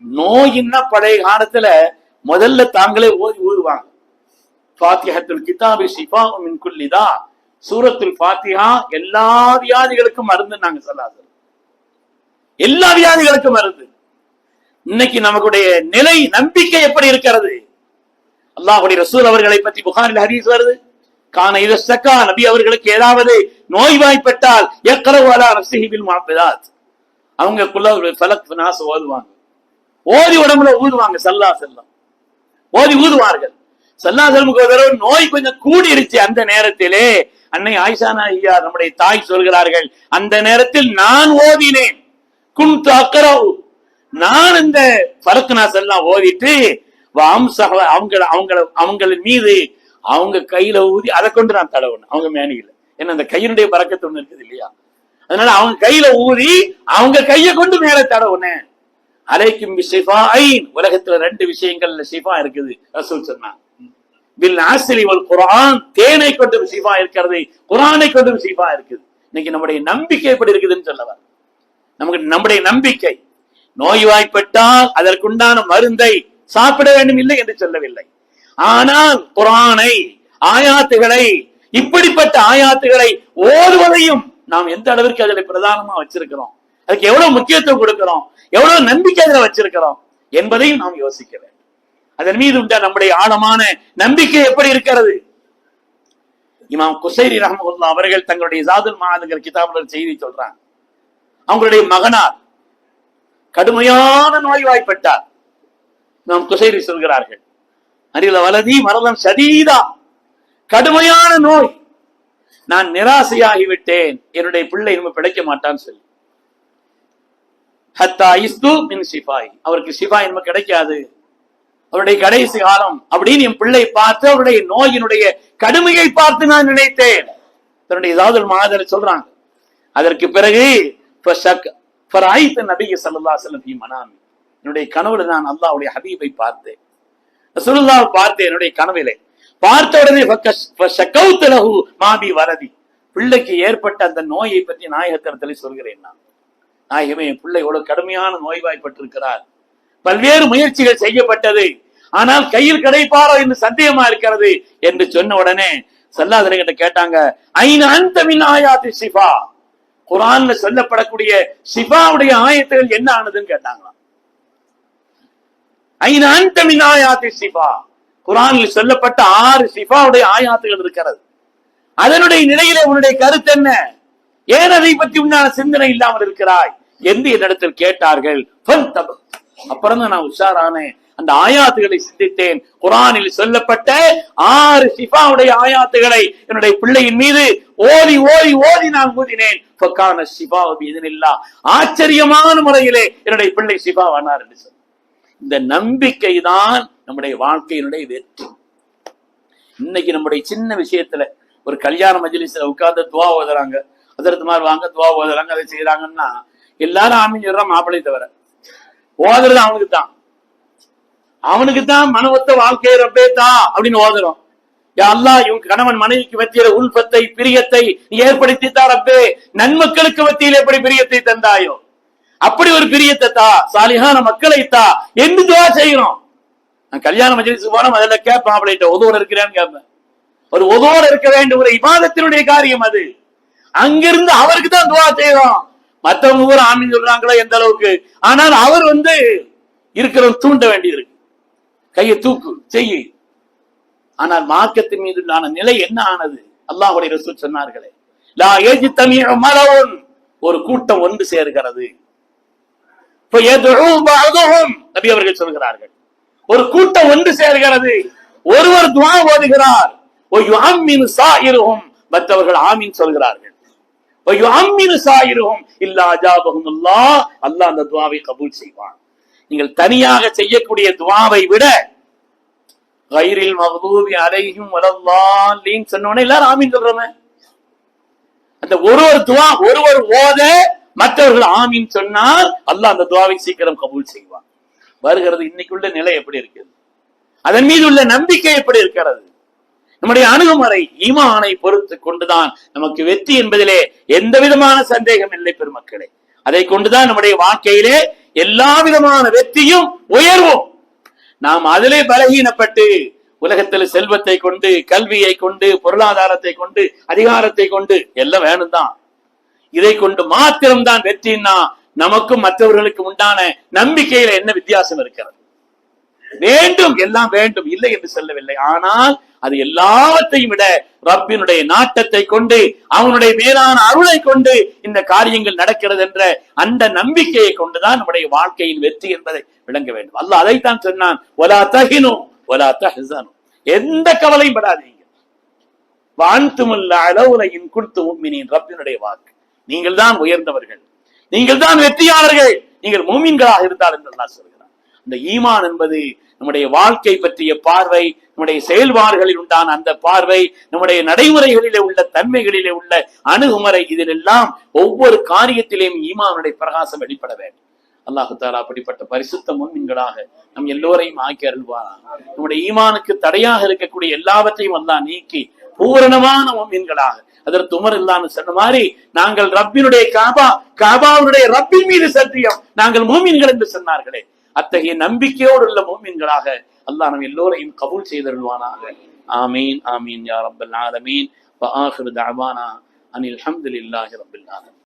நோயின்னா பழைய காலத்துல முதல்ல தாங்களே ஊதுவாங்க. ஃபாத்திஹத்துல் கிதாபி ஷிஃபாஉ மின் குல்லி தா, சூரத்துல் ஃபாத்திஹா எல்லா வியாதிகளுக்கும் மருந்து. நாங்க சொல்லாது எல்லா வியாதிகளுக்கும் மருந்து. இன்னைக்கு நமக்குடைய நிலை நம்பிக்கை எப்படி இருக்கிறது? அல்லாஹ்வுடைய ரசூல் அவர்களை பற்றி புகாரில் ஹதீஸ் வருது. கான இதஸ்தகா, நபி அவர்களுக்கு ஏதாவது நோய்வாய்ப்பட்டால் யக்ரவு அலா நஃப்ஸிஹி பில் முஅவ்விதாத், அவங்க குல் ஃபலக் நாஸ் ஓதுவாங்க. ஓதி உடம்புல ஊதுவாங்க. ஸல்லல்லாஹு அலைஹி வஸல்லம் ஓதி ஊதுவார்கள். ஸல்லல்லாஹு அலைஹி வஸல்லம் ஒரு தடவை நோய் கொஞ்சம் கூடிருச்சு. அந்த நேரத்திலே அன்னை ஆயிஷா நாயியா நம்முடைய தாய் சொல்கிறார்கள், அந்த நேரத்தில் நான் ஓதினேன். குன்து அக்ரவு, நான் இந்த ஃபலக் நாஸ் எல்லாம் ஓதிட்டு அவங்களின் மீது அவங்க கையில ஊதி அதை கொண்டு நான் தடவணும். அவங்க மேனியில என்ன அந்த கையினுடைய பறக்கத்து ஒண்ணு இருக்குது இல்லையா, அதனால அவங்க கையில ஊதி அவங்க கையை கொண்டு மேல தடவுனேன். அலைக்கும் பிஷிஃபாயின், உலகத்துல 2 விஷயங்கள்ல ஷிஃபா இருக்குது ரசூல் சொன்னாங்க. பில் ஆஸ்லி வல் குர்ஆன், தேனை கொண்டு ஷிஃபா இருக்கிறது, குர்ஆனை கொண்டு ஷிஃபா இருக்குது. இன்னைக்கு நம்முடைய நம்பிக்கை எப்படி இருக்குதுன்னு சொல்லவர். நமக்கு நம்முடைய நம்பிக்கை, நோய்வாய்ப்பட்டால் அதற்குண்டான மருந்தை சாப்பிட வேண்டும் இல்லை என்று சொல்லவில்லை. ஆனால் குர்ஆனை, ஆயாத்துகளை, இப்படிப்பட்ட ஆயாத்துகளை ஓதுவதையும் நாம் எந்த அளவிற்கு அதில் பிரதானமா வச்சிருக்கிறோம், அதுக்கு எவ்வளவு முக்கியத்துவம் கொடுக்கிறோம், எவ்வளவு நம்பிக்கை அதில் வச்சிருக்கிறோம் என்பதையும் நாம் யோசிக்க வேண்டும். அதன் மீது உண்ட நம்முடைய ஆழமான நம்பிக்கை எப்படி இருக்கிறது? இமாம் குசைரி ரஹ்மத்துல்லாஹ் அவர்கள் தங்களுடைய ஜாதுல் மஆதுங்கிற கிதாபுல செய்தி சொல்றாங்க. அவங்களுடைய மகனார் கடுமையான நோய்வாய்ப்பட்டார். நாம் குசைரி சொல்கிறார்கள், அரில வலதி மரதம் சதீதா, கடுமையான நோய், நான் நிராசையாகிவிட்டேன், என்னுடைய பிள்ளை இனிமே பிழைக்க மாட்டான்னு சொல்லி. ஹத்தா இஸ்து மின் ஷிஃபாய், அவருக்கு ஷிஃபா இனிமே கிடைக்காது, அவருடைய கடைசி காலம் அப்படின்னு என் பிள்ளை பார்த்து அவருடைய நோயினுடைய கடுமையை பார்த்து நான் நினைத்தேன். தன்னுடைய ஜாதுல் மஆதுல சொல்றாங்க. அதற்கு பிறகு நபிய ஸல்லல்லாஹு அலைஹி வஸல்லம் மனாமி, என்னுடைய கனவுல நான் அல்லாஹ்வுடைய ஹபீபை பார்த்தேன், ரசூலுல்லாஹ் பார்த்தேன். என்னுடைய கனவிலே பார்த்த உடனே ஃபஷகௌது லஹு மாபி வரதி, பிள்ளைக்கு ஏற்பட்ட அந்த நோயை பற்றி நாயகத்திடத்தில் சொல்கிறேன். நான் நாயகமே, என் பிள்ளை எவ்வளவு கடுமையான நோய்வாய்ப்பட்டிருக்கிறார், பல்வேறு முயற்சிகள் செய்யப்பட்டது, ஆனால் கையில் கிடைப்பாரோ என்று சந்தேகமா இருக்கிறது என்று சொன்ன உடனே ஸல்லல்லாஹு அலைஹி வஸல்லம் கேட்டாங்க, ஐன அன்த மின் ஆயாத்தி ஷிஃபா, குர்ஆன்ல சொல்லப்படக்கூடிய ஷிஃபாவுடைய ஆயத்துகள் என்ன ஆனதுன்னு கேட்டாங்களாம். ஐன அன்த மின் ஆயாத்தி ஷிஃபா, குர்ஆனில் சொல்லப்பட்ட 6 ஷிஃபாவுடைய ஆயாத்துகள் இருக்கிறது, அதனுடைய நிலையிலே உன்னுடைய கருத்து என்ன, ஏன் அதை பற்றி உன்னான சிந்தனை இல்லாமல் இருக்கிறாய் என்று என்னிடத்தில் கேட்டார்கள். அப்புறம் தான் நான் உஷாரானேன், அந்த ஆயாத்துகளை சிந்தித்தேன். குர்ஆனில் சொல்லப்பட்ட 6 ஷிஃபாவுடைய ஆயாத்துகளை என்னுடைய பிள்ளையின் மீது ஓதி ஓதி ஓதி நான் ஊதினேன். ஃபகான ஷிஃபாஉ பிஇذنில்லாஹ், ஆச்சரியமான முறையிலே என்னுடைய பிள்ளை ஷிஃபாவானார் என்று சொன்னார். இந்த நம்பிக்கை தான் நம்முடைய வாழ்க்கையினுடைய வெற்றி. இன்னைக்கு நம்முடைய சின்ன விஷயத்துல ஒரு கல்யாண மஜ்லிஸ்ல உட்கார்ந்து துவா ஓதுறாங்க, ஹஜ்ரத் மார் வாங்க துவா ஓதுறாங்க, அதை செய்யறாங்கன்னா எல்லாரும் ஆமீன் சொல்றான், மாப்பிள்ளை தவிர. ஓதுறது அவனுக்கு தான் மனவத்த வாழ்க்கையை ரப்பே தா அப்படின்னு ஓதுறோம். யா அல்லாஹ், இவங்க கணவன் மனைவிக்கு மத்தியில உல்பத்தை, பிரியத்தை நீ ஏற்படுத்தி தா ரப்பே, நன்மக்களுக்கு மத்தியில் எப்படி பிரியத்தை தந்தாயோ அப்படி ஒரு பிரியத்தை தா, சாலிஹான மக்களை தா என்று துவா செய்யறோம். நான் கல்யாண மஜ்லிஸுக்கு போனா முதல்ல கேட்பேன், மாப்பிள்ளைட்ட ஒதுவோட இருக்கிறேன்னு கேட்பேன். ஒரு ஒதுவோட இருக்க வேண்டிய ஒரு இபாதத்தினுடைய காரியம் அது. அங்கிருந்து அவருக்கு தான் துவா செய்யறோம். மற்றவங்க கூட ஆமீன் சொல்றாங்களா எந்த அளவுக்கு, ஆனால் அவர் இருக்கிறவங்க தூண்ட வேண்டியது இருக்கு, கையை தூக்கு செய்யு. ஆனால் மார்க்கத்தின் மீது நிலை என்ன ஆனது? அல்லாஹ்வுடைய ரசூல் சொன்னார்களே, லா யஜ்தமிஉ மலவுன், ஒரு கூட்டம் ஒன்று சேர்கிறது. நபி அவர்கள் சொல்கிறார்கள், ஒரு கூட்டம் ஒன்று சேர்கிறது, ஒருவர் துஆ ஓதுகிறார், மற்றவர்கள் ஆமீன் சொல்கிறார்கள், அல்லாஹ் அந்த துஆவை கபூல் செய்வான். நீங்கள் தனியாக செய்யக்கூடிய துஆவை விட கைரில் மக்தூபி அலைஹிம் வலல்லாலின் சொன்னோனே எல்லாரும் ஆமீன் சொல்றோமே, அந்த ஒருவர் துஆ ஒருவர் ஓத மற்றவர்கள் ஆமீன் சொன்னால் அல்லாஹ் அந்த துஆவை சீக்கிரம் கபூல் செய்வான். வருகிறது. இன்னைக்குள்ள நிலை எப்படி இருக்கிறது? அதன் மீது உள்ள நம்பிக்கை எப்படி இருக்கிறது? நம்முடைய அணுகுமுறை ஈமானை பொறுத்து கொண்டுதான் நமக்கு வெற்றி என்பதிலே எந்த விதமான சந்தேகம் இல்லை பெருமக்களே. அதை கொண்டுதான் நம்முடைய வாழ்க்கையிலே எல்லா விதமான வெற்றியும் உயர்வும். நாம் அதிலே பலகீனப்பட்டு உலகத்தில் செல்வத்தை கொண்டு, கல்வியை கொண்டு, பொருளாதாரத்தை கொண்டு, அதிகாரத்தை கொண்டு எல்லாம் வேணும் தான், இதை கொண்டு மாத்திரம்தான் வெற்றின்னா நமக்கும் மற்றவர்களுக்கு உண்டான நம்பிக்கையில என்ன வித்தியாசம் இருக்கிறது? வேண்டும், எல்லாம் வேண்டும், இல்லை என்று சொல்லவில்லை. ஆனால் அது எல்லாவற்றையும் விட ரப்பினுடைய நாட்டத்தை கொண்டு, அவனுடைய மேலான அருளை கொண்டு இந்த காரியங்கள் நடக்கிறது என்ற அந்த நம்பிக்கையை கொண்டுதான் நம்முடைய வாழ்க்கையின் வெற்றி என்பதை விளங்க வேண்டும். அல்லாஹ் அதைத்தான் சொன்னான், வலா தஹினு வலா தஹ்சனு, எந்த கவலையும் படாதீங்க. வஅன்துமுல் அலௌன இன் குன்தும் முஃமினீன், ரப்பினுடைய வாக்கு, நீங்கள் தான் உயர்ந்தவர்கள், நீங்கள் தான் வெற்றியாளர்கள், நீங்கள் மூமின்களாக இருந்தால் என்று அல்லாஹ் சொல்கிறார். இந்த ஈமான் என்பது நம்முடைய வாழ்க்கை பற்றிய பார்வை, நம்முடைய செயல்பாடுகளில் உண்டான அந்த பார்வை, நம்முடைய நடைமுறைகளிலே உள்ள தன்மைகளிலே உள்ள அணுகுமுறை, இதிலெல்லாம் ஒவ்வொரு காரியத்திலேயும் ஈமானுடைய பிரகாசம் வெளிப்பட வேண்டும். அல்லாஹு தஆலா அப்படிப்பட்ட பரிசுத்த முஃமின்களாக நம் எல்லோரையும் ஆக்கி அருள்வாராக. நம்முடைய ஈமானுக்கு தடையாக இருக்கக்கூடிய எல்லாவற்றையும் அல்லாஹ் நீக்கி பூரணமான முஃமின்களாக, அதற்கு உமர் இல்லான்னு சொன்ன மாதிரி, நாங்கள் ரப்பினுடைய காபாவுடைய ரப்பின் மீது சத்தியம், நாங்கள் மூமின்கள் என்று சொன்னார்களே, அத்தகைய நம்பிக்கையோடு உள்ள மூமின்களாக அல்லாஹ் நம் எல்லோரையும் கபூல் செய்தருள்வானாக. ஆமீன் ஆமீன் யா ரப்பல் ஆலமீன். வ ஆகிரு தஅவானா அனில் ஹம்துலில்லாஹி ரப்பில் ஆலமீன்.